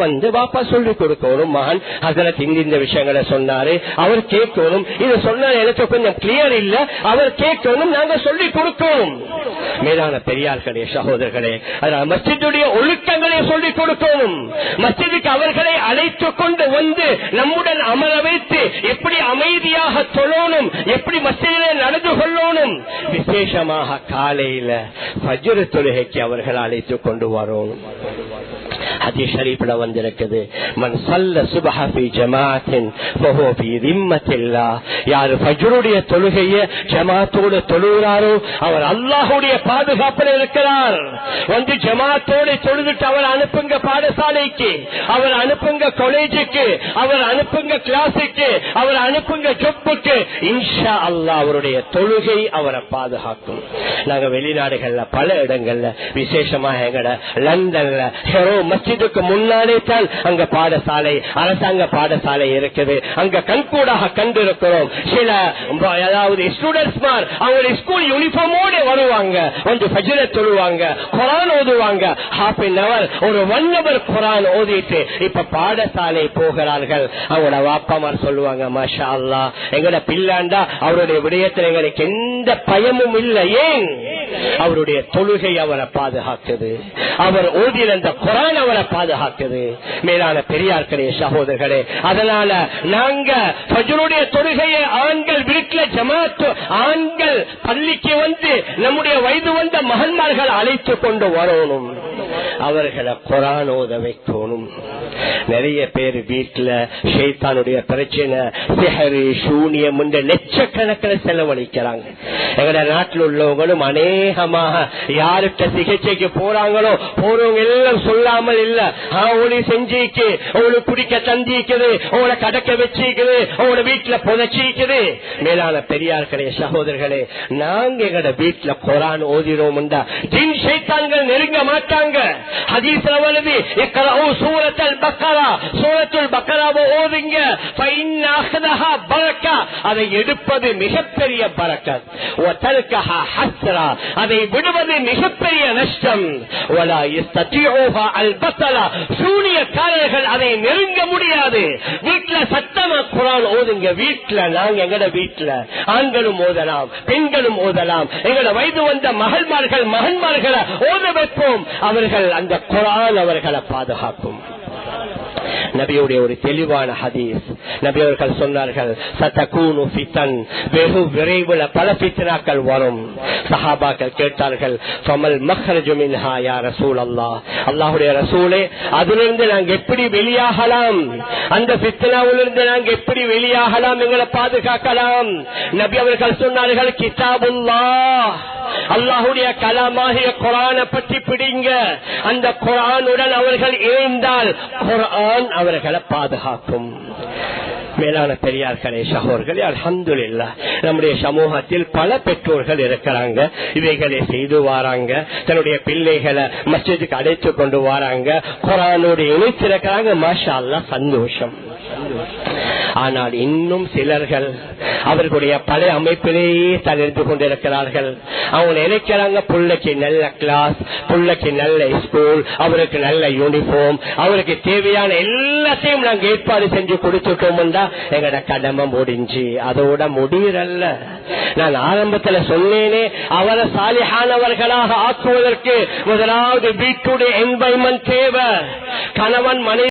வந்து வாப்பா சொல்லி கொடுக்கணும். மகன் ஹசரத் இந்த விஷயங்களை சொன்னாரு, அவர் கேட்கணும். இது சொன்ன எனக்கு கொஞ்சம் கிளியர் இல்ல, அவர் கேட்கணும், நாங்க சொல்லி கொடுக்கணும். மேலான பெரியார்களே, சகோதரர்களே, மஸ்ஜிதுடைய ஒழுக்கங்களை சொல்லிக் கொடுக்கணும். மஸ்ஜிதுக்கு அவர்களை அழைத்து கொண்டு வந்து நம்முடன் அமர வைத்து எப்படி அமைதியாக தொழணும், எப்படி மஸ்ஜிதிலே நடந்து கொள்ளணும். விசேஷமாக காலையில ஃபஜ்ர் தொழுகைக்கு அவர்கள் அழைத்து கொண்டு வரணும். ஹதீஸ் ஷரீஃப்ல வந்திருக்குது, மன் ஸல்ல சுப்ஹ ஃபீ ஜமாஅத்தின் ஃபஹுவ ஃபீ திம்மத்தில்லாஹ். யார் ஃபஜ்ருடைய தொழுகையை ஜமாஅத்தோடு தொழுகிறாரோ அவர் அல்லாஹ்வுடைய பாதுகாப்பில் இருக்கிறார். வந்து ஜமாஅத்தோடு தொழுதுட்டு அவர் அனுப்புங்க பாடசாலைக்கு, அவர் அனுப்புங்க காலேஜுக்கு, அவர் அனுப்புங்க கிளாஸுக்கு, அவர் அனுப்புங்க ஜொப்புக்கு. இன்ஷா அல்லாஹ் அவருடைய தொழுகை அவரை பாதுகாக்கும். நாங்க வெளிநாடுகள்ல பல இடங்கள்ல, விசேஷமாக எங்கட லண்டன்ல ஹெரோ மஸ்ஜிதுக்கு முன்னாலே தான் அங்க பாடசாலை, அரசாங்க பாடசாலை இருக்குது. அங்க கண்கூடாக கண்டிருக்கிறோம். சில அதாவது ஸ்டூடெண்ட்ஸ் அவங்க ஸ்கூல் யூனிஃபார்மோட வருவாங்க, வந்து ஃபஜ்ர் தொழுவாங்க, குர்ஆன் ஓதுவாங்க. ஹாஃப் அன் அவர் ஒரு 1 hour குர்ஆன் ஓதிட்டு இப்ப பாடசாலை போகிறார்கள். அவங்களோட வாப்பாமார் சொல்லுவாங்க, மாஷா அல்லாஹ் எங்கட பிள்ளாண்டா அவருடைய விடயத்தில் எங்களுக்கு எந்த பயமும் இல்லை. ஏன்? அவருடைய தொழுகை அவரை பாதுகாக்குது, அவர் ஓதிய அந்த குர்ஆன் அவரை பாதுகாக்குது. மேலான பெரியார்களே, சகோதரர்களே, அதனால நாங்க ஃபஜ்ருடைய தொழுகையை ஆண்கள் வீட்டில் ஜமாத், ஆண்கள் பள்ளிக்கு வந்து நம்முடைய வயது வந்த மகன்மார்கள் அழைத்து கொண்டு வரணும், அவர்களை குர்ஆன் ஓத வைக்கணும். நிறைய பேர் வீட்டுல ஷைத்தானுடைய பிரச்சனை, சிஹர், சூனியம் என்ற லட்சக்கணக்கில் செலவழிக்கிறாங்க. எங்கட நாட்டில் உள்ளவங்களும் அநேகமாக யாருக்க சிகிச்சைக்கு போறாங்களோ போறவங்க எல்லாம் சொல்லாமல் இல்ல, ஒளி செஞ்சிக்கு, உங்களுக்கு குடிக்க தந்திக்குது, உங்களை கடக்க வச்சிக்குது, உங்களோட வீட்டுல புதைச்சிக்குது. மேலான பெரியார்களே, சகோதரர்களே, நாங்க எங்கட வீட்டுல குர்ஆன் ஓதிரோம், ஜின் ஷைத்தான்கள் நெருங்க மாட்டாங்க. ஹதீஸ்ல வருது, இக்ரஊ சூரத்துல் பக்கரா, சூரத்துல் பக்கராவை ஓதுங்க, ஃபஇன்ன அஹ்தஹா பரக்கா, அதை எடுப்பது மிகப்பெரிய பரக்கத், வ தர்கஹா ஹஸ்ரா, அதை விடுவது மிகப்பெரிய நஷ்டம். வலா யஸ்ததிஊஹா அல் பஸலா, சூனியக்காரர்கள் அதை நெருங்க முடியாது. வீட்டுல சத்தமா குர்ஆன் ஓதுங்க. வீட்டுல நாங்க எங்கட வீட்டுல ஆண்களும் ஓதலாம், பெண்களும் ஓதலாம். எங்கட வயது வந்த மகன்மார்களை ஓத வைப்போம். அவர்கள் அந்த குர்ஆன் அவர்களை பாதுகாக்கும். நபியுடைய ஒரு தெளிவான ஹதீஸ், நபி அவர்கள் சொன்னார்கள், சதகூனு ஃபிதன், வெகு விரைவில் பல ஃபித்னாக்கள் வரும். சஹாபாக்கள் கேட்டார்கள், ஃபமல் மக்ரஜு மின்ஹா யா ரசூலல்லாஹ், அல்லாஹ்வுடைய ரசூலே, அதிலிருந்து நாங்க எப்படி வெளியாகலாம், அந்த ஃபித்னாவிலிருந்து நாங்க எப்படி வெளியாகலாம், எங்களை பாதுகாக்கலாம்? நபி அவர்கள் சொன்னார்கள், கிதாபுல்லாஹ், அல்லாஹ்வுடைய கலாமாகிய குர்ஆனை பற்றி பிடிங்க. அந்த குர்ஆனுடன் அவர்கள் இணைந்தால் குர்ஆன் அவர்களை பாதுகாக்கும். மேலான பெரியார்களே, சகோதரர்களே, அல்ஹம்துலில்லாஹ் நம்முடைய சமூகத்தில் பல பெற்றோர்கள் இருக்கிறாங்க, இவைகளை செய்து வராங்க, தன்னுடைய பிள்ளைகளை மஸ்ஜிதுக்கு அழைத்து கொண்டு வராங்க, குர்ஆனோடு இணைத்திருக்கிறாங்க. மாஷா அல்லாஹ், சந்தோஷம். ஆனால் இன்னும் சிலர்கள் அவர்களுடைய பழைய அமைப்பிலேயே தளர்ந்து கொண்டிருக்கிறார்கள். அவங்க நினைக்கிறாங்க, புள்ளைக்கு நல்ல கிளாஸ், புள்ளைக்கு நல்ல ஸ்கூல், அவருக்கு நல்ல யூனிஃபார்ம், அவருக்கு தேவையான எல்லாத்தையும் நாங்க ஏற்பாடு செஞ்சு கொடுத்துட்டோம்டா எங்கட கடமை முடிஞ்சு. அதோட முடியறல்ல. நான் ஆரம்பத்துல சொன்னேனே, அவரை சாலிஹானவர்களாக ஆக்குவதற்கு முதலாவது வீட்டுடைய என்வைரன்மெண்ட் தேவை. கணவன் மனைவி